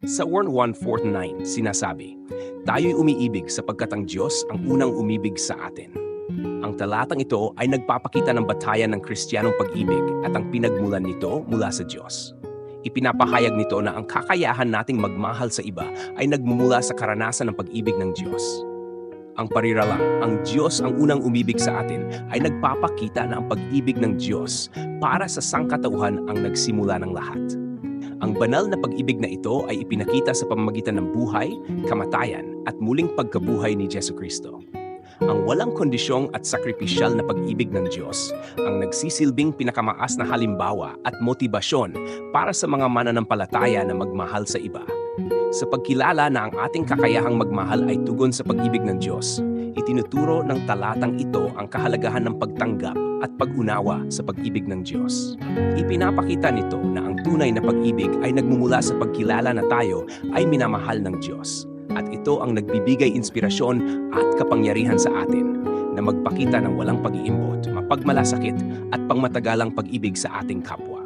Sa Warn 1:49, sinasabi, tayo'y umiibig sapagkat ang Diyos ang unang umibig sa atin. Ang talatang ito ay nagpapakita ng batayan ng Kristiyanong pag-ibig at ang pinagmulan nito mula sa Diyos. Ipinapahayag nito na ang kakayahan nating magmahal sa iba ay nagmumula sa karanasan ng pag-ibig ng Diyos. Ang pariralang, ang Diyos ang unang umibig sa atin ay nagpapakita na ang pag-ibig ng Diyos para sa sangkatauhan ang nagsimula ng lahat. Ang banal na pag-ibig na ito ay ipinakita sa pamamagitan ng buhay, kamatayan at muling pagkabuhay ni Jesucristo. Ang walang kondisyong at sakripisyal na pag-ibig ng Diyos ang nagsisilbing pinakamaas na halimbawa at motibasyon para sa mga mananampalataya na magmahal sa iba. Sa pagkilala na ang ating kakayahang magmahal ay tugon sa pag-ibig ng Diyos, itinuturo ng talatang ito ang kahalagahan ng pagtanggap at pag-unawa sa pag-ibig ng Diyos. Ipinapakita nito na ang tunay na pag-ibig ay nagmumula sa pagkilala na tayo ay minamahal ng Diyos. At ito ang nagbibigay inspirasyon at kapangyarihan sa atin na magpakita ng walang pag-iimbot, mapagmalasakit at pangmatagalang pag-ibig sa ating kapwa.